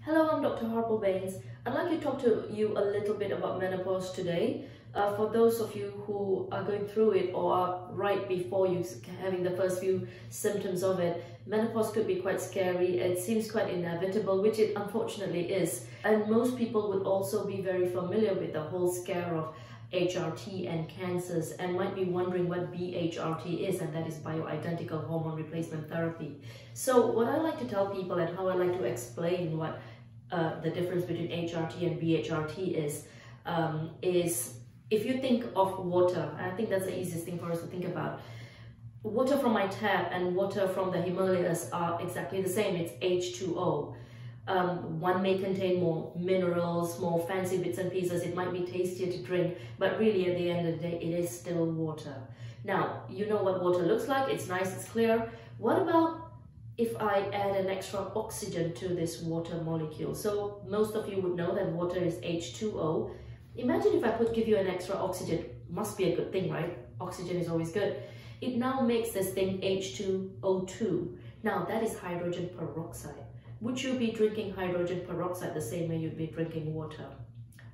Hello, I'm Dr. Harpal Bains. I'd like to talk to you a little bit about menopause today. For those of you who are going through it or are right before you having the first few symptoms of it, menopause could be quite scary. It seems quite inevitable, which it unfortunately is. And most people would also be very familiar with the whole scare of HRT and cancers and might be wondering what BHRT is, and that is Bioidentical Hormone Replacement Therapy. So what I like to tell people and how I like to explain what the difference between HRT and BHRT is if you think of water, I think that's the easiest thing for us to think about. Water from my tap and water from the Himalayas are exactly the same. It's H2O. One may contain more minerals, more fancy bits and pieces. It might be tastier to drink, but really at the end of the day, it is still water. Now, you know what water looks like. It's nice, it's clear. What about if I add an extra oxygen to this water molecule? So most of you would know that water is H2O. Imagine if I could give you an extra oxygen. Must be a good thing, right? Oxygen is always good. It now makes this thing H2O2. Now that is hydrogen peroxide. Would you be drinking hydrogen peroxide the same way you'd be drinking water?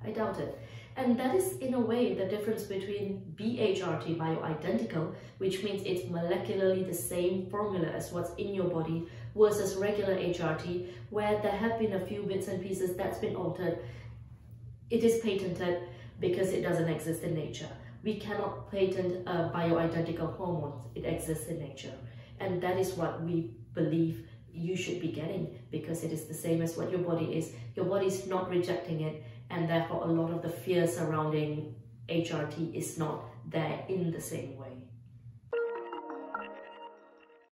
I doubt it. And that is in a way the difference between BHRT, bioidentical, which means it's molecularly the same formula as what's in your body, versus regular HRT, where there have been a few bits and pieces that's been altered. It is patented because it doesn't exist in nature. We cannot patent bioidentical hormones. It exists in nature. And that is what we believe you should be getting, because it is the same as what your body is. Your body is not rejecting it, and therefore a lot of the fear surrounding HRT is not there in the same way.